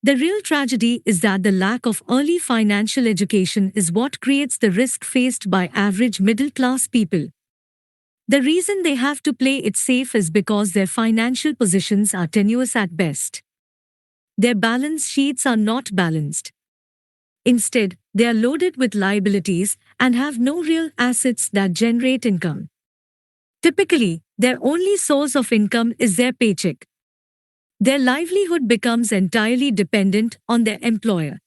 The real tragedy is that the lack of early financial education is what creates the risk faced by average middle class people. The reason they have to play it safe is because their financial positions are tenuous at best. Their balance sheets are not balanced. Instead, they are loaded with liabilities and have no real assets that generate income. Typically, their only source of income is their paycheck. Their livelihood becomes entirely dependent on their employer.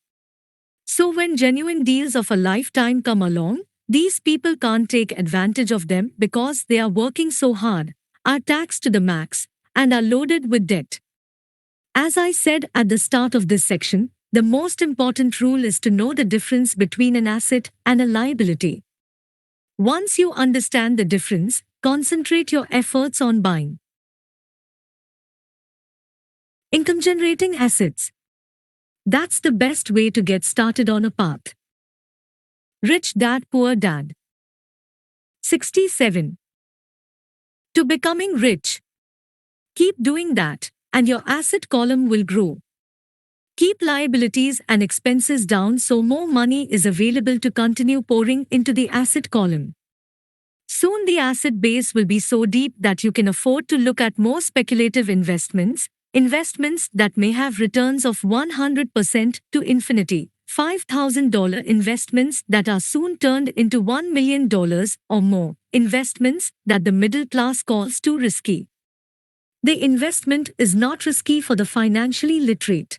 So when genuine deals of a lifetime come along, these people can't take advantage of them because they are working so hard, are taxed to the max, and are loaded with debt. As I said at the start of this section, the most important rule is to know the difference between an asset and a liability. Once you understand the difference, concentrate your efforts on buying income-generating assets. That's the best way to get started on a path. Rich Dad Poor Dad. 67. To becoming rich. Keep doing that, and your asset column will grow. Keep liabilities and expenses down so more money is available to continue pouring into the asset column. Soon the asset base will be so deep that you can afford to look at more speculative investments that may have returns of 100% to infinity, $5,000 investments that are soon turned into $1 million or more, investments that the middle class calls too risky. The investment is not risky for the financially literate.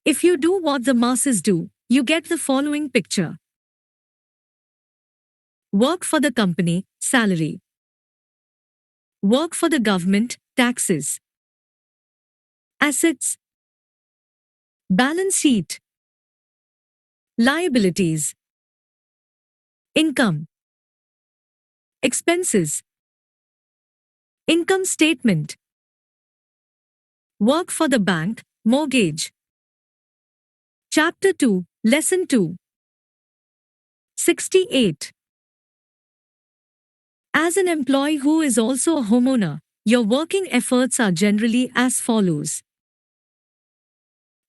If you do what the masses do, you get the following picture. Work for the company, salary. Work for the government, taxes. Assets. Balance sheet. Liabilities. Income. Expenses. Income statement. Work for the bank, mortgage. Chapter 2, Lesson 2. 68. As an employee who is also a homeowner, your working efforts are generally as follows.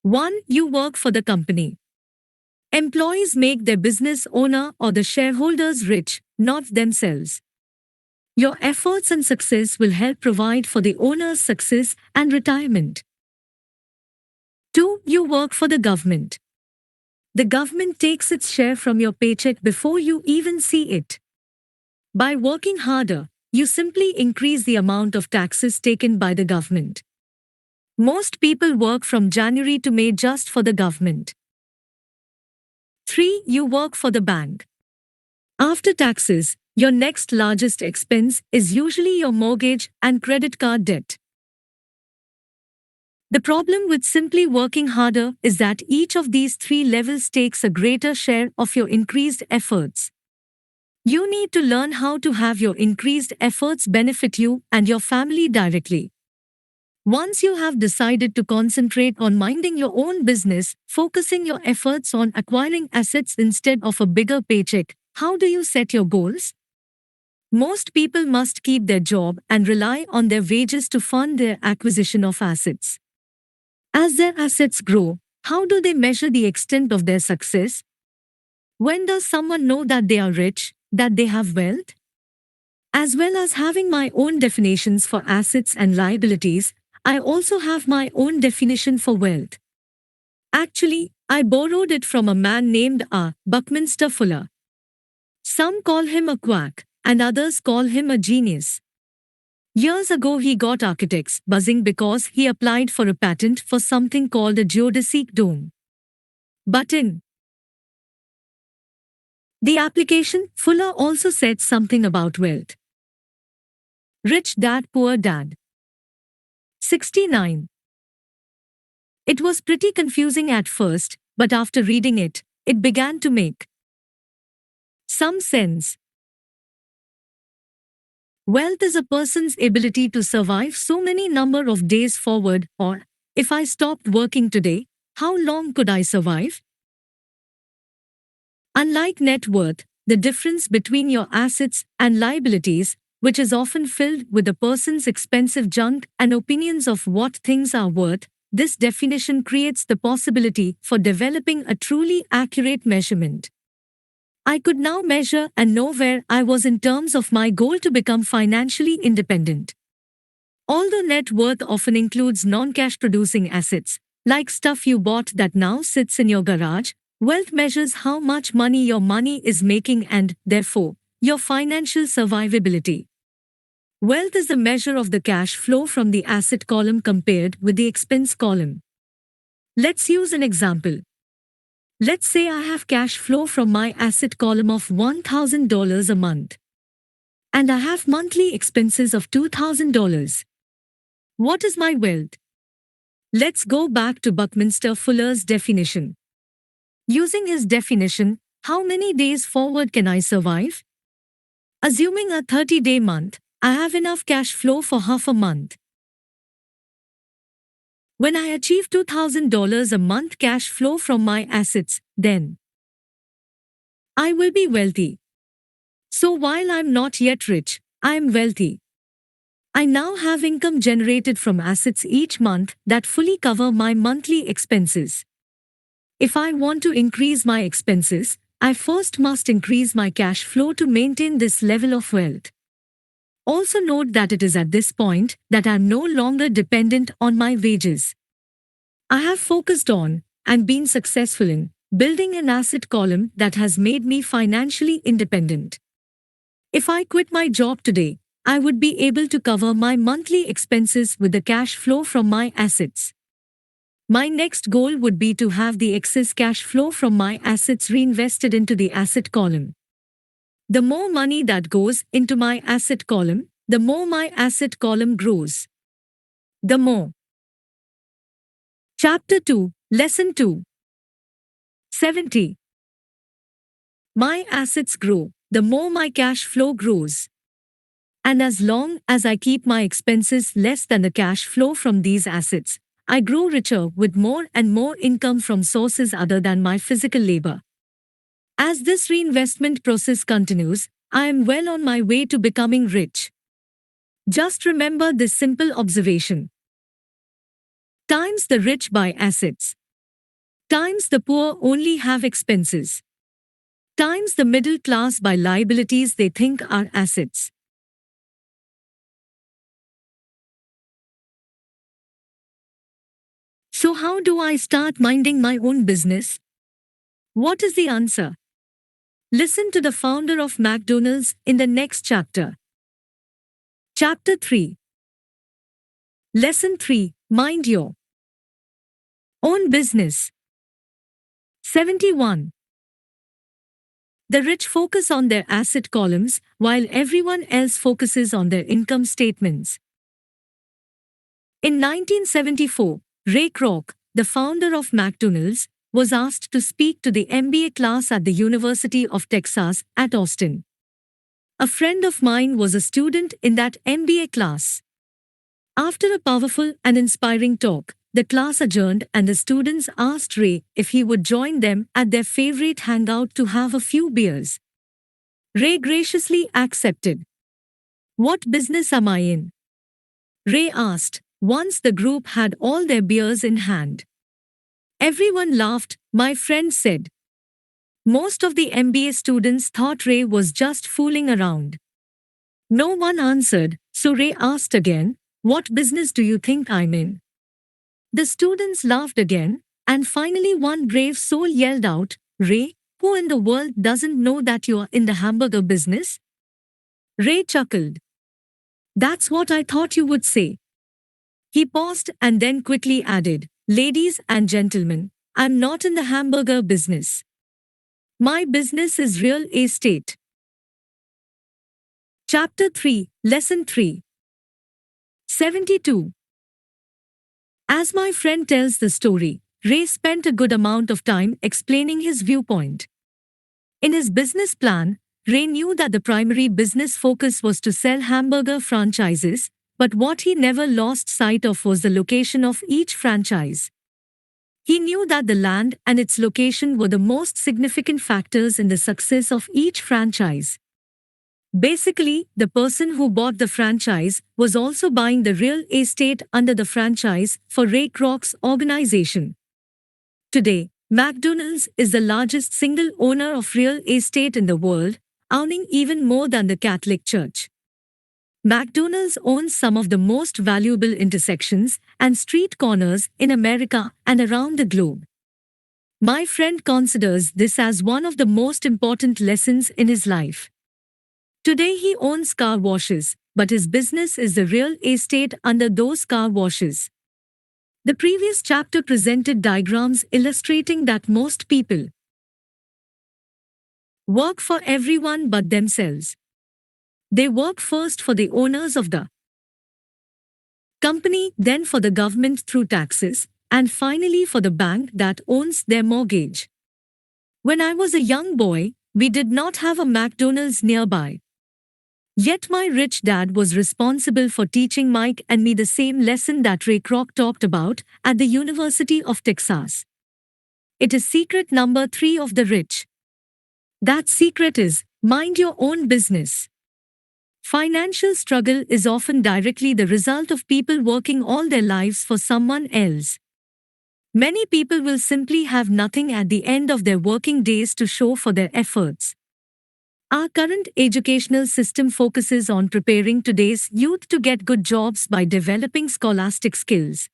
1. You work for the company. Employees make their business owner or the shareholders rich, not themselves. Your efforts and success will help provide for the owner's success and retirement. 2. You work for the government. The government takes its share from your paycheck before you even see it. By working harder, you simply increase the amount of taxes taken by the government. Most people work from January to May just for the government. 3. You work for the bank. After taxes, your next largest expense is usually your mortgage and credit card debt. The problem with simply working harder is that each of these three levels takes a greater share of your increased efforts. You need to learn how to have your increased efforts benefit you and your family directly. Once you have decided to concentrate on minding your own business, focusing your efforts on acquiring assets instead of a bigger paycheck, how do you set your goals? Most people must keep their job and rely on their wages to fund their acquisition of assets. As their assets grow, how do they measure the extent of their success? When does someone know that they are rich, that they have wealth? As well as having my own definitions for assets and liabilities, I also have my own definition for wealth. Actually, I borrowed it from a man named R. Buckminster Fuller. Some call him a quack, and others call him a genius. Years ago he got architects buzzing because he applied for a patent for something called a geodesic dome. But in the application, Fuller also said something about wealth. Rich Dad Poor Dad. 69. It was pretty confusing at first, but after reading it, it began to make some sense. Wealth is a person's ability to survive so many number of days forward, or, if I stopped working today, how long could I survive? Unlike net worth, the difference between your assets and liabilities, which is often filled with a person's expensive junk and opinions of what things are worth, this definition creates the possibility for developing a truly accurate measurement. I could now measure and know where I was in terms of my goal to become financially independent. Although net worth often includes non-cash producing assets, like stuff you bought that now sits in your garage, wealth measures how much money your money is making and, therefore, your financial survivability. Wealth is the measure of the cash flow from the asset column compared with the expense column. Let's use an example. Let's say I have cash flow from my asset column of $1,000 a month. And I have monthly expenses of $2,000. What is my wealth? Let's go back to Buckminster Fuller's definition. Using his definition, how many days forward can I survive? Assuming a 30-day month, I have enough cash flow for half a month. When I achieve $2,000 a month cash flow from my assets, then I will be wealthy. So while I'm not yet rich, I am wealthy. I now have income generated from assets each month that fully cover my monthly expenses. If I want to increase my expenses, I first must increase my cash flow to maintain this level of wealth. Also note that it is at this point that I am no longer dependent on my wages. I have focused on, and been successful in, building an asset column that has made me financially independent. If I quit my job today, I would be able to cover my monthly expenses with the cash flow from my assets. My next goal would be to have the excess cash flow from my assets reinvested into the asset column. The more money that goes into my asset column, the more my asset column grows. The more. Chapter 2, Lesson 2. 70. My assets grow, the more my cash flow grows. And as long as I keep my expenses less than the cash flow from these assets, I grow richer with more and more income from sources other than my physical labor. As this reinvestment process continues, I am well on my way to becoming rich. Just remember this simple observation. Times the rich buy assets. Times the poor only have expenses. Times the middle class buy liabilities they think are assets. So how do I start minding my own business? What is the answer? Listen to the founder of McDonald's in the next chapter. Chapter 3. Lesson 3. Mind your own business. 71. The rich focus on their asset columns, while everyone else focuses on their income statements. In 1974, Ray Kroc, the founder of McDonald's, was asked to speak to the MBA class at the University of Texas at Austin. A friend of mine was a student in that MBA class. After a powerful and inspiring talk, the class adjourned and the students asked Ray if he would join them at their favorite hangout to have a few beers. Ray graciously accepted. "What business am I in?" Ray asked, once the group had all their beers in hand. Everyone laughed, my friend said. Most of the MBA students thought Ray was just fooling around. No one answered, so Ray asked again, "What business do you think I'm in?" The students laughed again, and finally one brave soul yelled out, "Ray, who in the world doesn't know that you're in the hamburger business?" Ray chuckled. "That's what I thought you would say." He paused and then quickly added, "Ladies and gentlemen, I'm not in the hamburger business. My business is real estate." Chapter 3, Lesson 3. 72. As my friend tells the story, Ray spent a good amount of time explaining his viewpoint. In his business plan, Ray knew that the primary business focus was to sell hamburger franchises, but what he never lost sight of was the location of each franchise. He knew that the land and its location were the most significant factors in the success of each franchise. Basically, the person who bought the franchise was also buying the real estate under the franchise for Ray Kroc's organization. Today, McDonald's is the largest single owner of real estate in the world, owning even more than the Catholic Church. McDonald's owns some of the most valuable intersections and street corners in America and around the globe. My friend considers this as one of the most important lessons in his life. Today he owns car washes, but his business is the real estate under those car washes. The previous chapter presented diagrams illustrating that most people work for everyone but themselves. They work first for the owners of the company, then for the government through taxes, and finally for the bank that owns their mortgage. When I was a young boy, we did not have a McDonald's nearby. Yet my rich dad was responsible for teaching Mike and me the same lesson that Ray Kroc talked about at the University of Texas. It is secret number 3 of the rich. That secret is, mind your own business. Financial struggle is often directly the result of people working all their lives for someone else. Many people will simply have nothing at the end of their working days to show for their efforts. Our current educational system focuses on preparing today's youth to get good jobs by developing scholastic skills.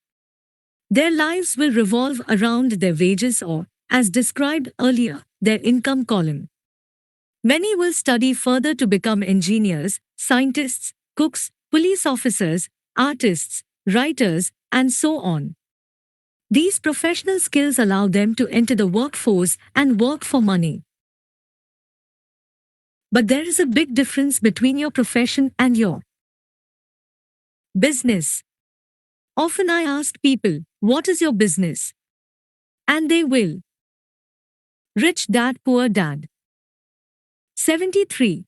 Their lives will revolve around their wages or, as described earlier, their income column. Many will study further to become engineers, scientists, cooks, police officers, artists, writers, and so on. These professional skills allow them to enter the workforce and work for money. But there is a big difference between your profession and your business. Often I ask people, what is your business? And they will. Rich dad, poor dad. 73.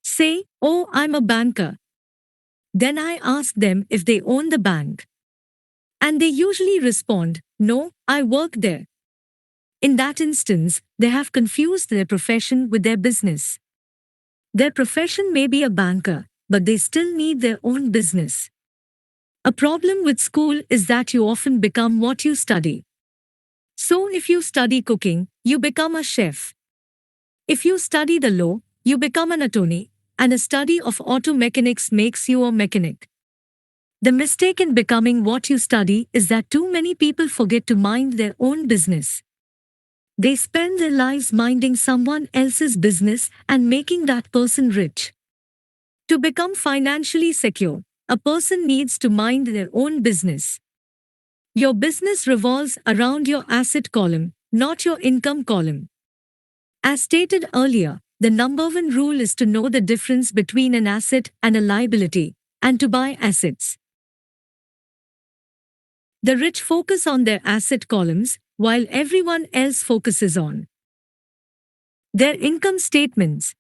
Say, oh, I'm a banker. Then I ask them if they own the bank. And they usually respond, no, I work there. In that instance, they have confused their profession with their business. Their profession may be a banker, but they still need their own business. A problem with school is that you often become what you study. So if you study cooking, you become a chef. If you study the law, you become an attorney, and a study of auto mechanics makes you a mechanic. The mistake in becoming what you study is that too many people forget to mind their own business. They spend their lives minding someone else's business and making that person rich. To become financially secure, a person needs to mind their own business. Your business revolves around your asset column, not your income column. As stated earlier, the number one rule is to know the difference between an asset and a liability, and to buy assets. The rich focus on their asset columns, while everyone else focuses on their income statements.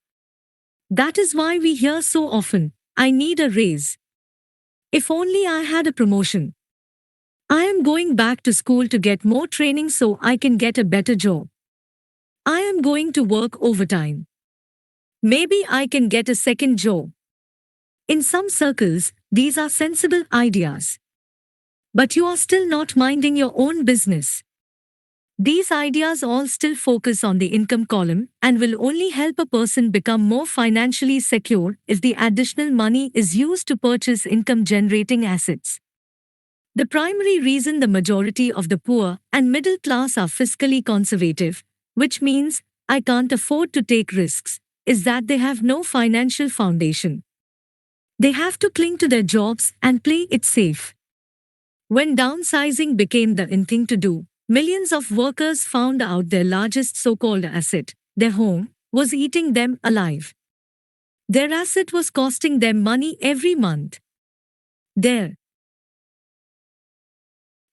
That is why we hear so often, I need a raise. If only I had a promotion. I am going back to school to get more training so I can get a better job. I am going to work overtime. Maybe I can get a second job. In some circles, these are sensible ideas. But you are still not minding your own business. These ideas all still focus on the income column and will only help a person become more financially secure if the additional money is used to purchase income-generating assets. The primary reason the majority of the poor and middle class are fiscally conservative, which means I can't afford to take risks, is that they have no financial foundation. They have to cling to their jobs and play it safe. When downsizing became the in thing to do, millions of workers found out their largest so-called asset, their home, was eating them alive. Their asset was costing them money every month. Their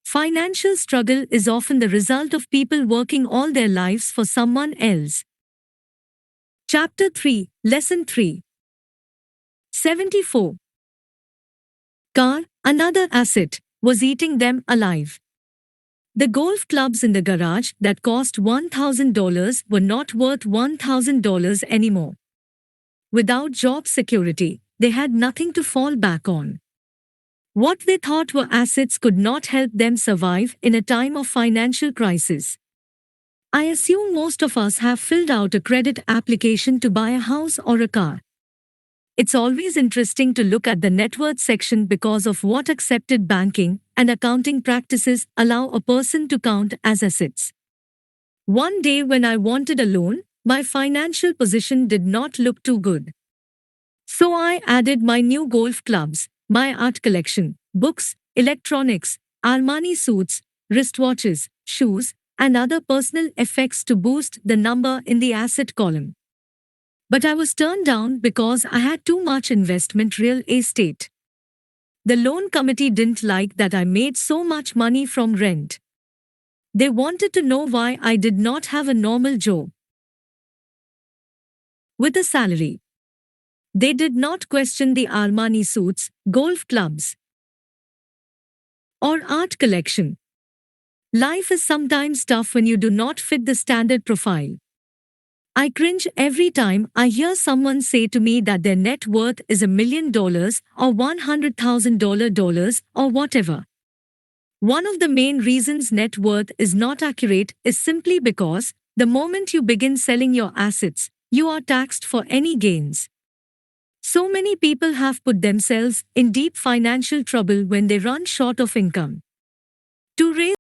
financial struggle is often the result of people working all their lives for someone else. Chapter 3, Lesson 3. 74. Car, another asset, was eating them alive. The golf clubs in the garage that cost $1,000 were not worth $1,000 anymore. Without job security, they had nothing to fall back on. What they thought were assets could not help them survive in a time of financial crisis. I assume most of us have filled out a credit application to buy a house or a car. It's always interesting to look at the net worth section because of what accepted banking and accounting practices allow a person to count as assets. One day when I wanted a loan, my financial position did not look too good. So I added my new golf clubs, my art collection, books, electronics, Armani suits, wristwatches, shoes, and other personal effects to boost the number in the asset column. But I was turned down because I had too much investment real estate. The loan committee didn't like that I made so much money from rent. They wanted to know why I did not have a normal job with a salary. They did not question the Armani suits, golf clubs, or art collection. Life is sometimes tough when you do not fit the standard profile. I cringe every time I hear someone say to me that their net worth is $1 million or $100,000 or whatever. One of the main reasons net worth is not accurate is simply because the moment you begin selling your assets, you are taxed for any gains. So many people have put themselves in deep financial trouble when they run short of income. To raise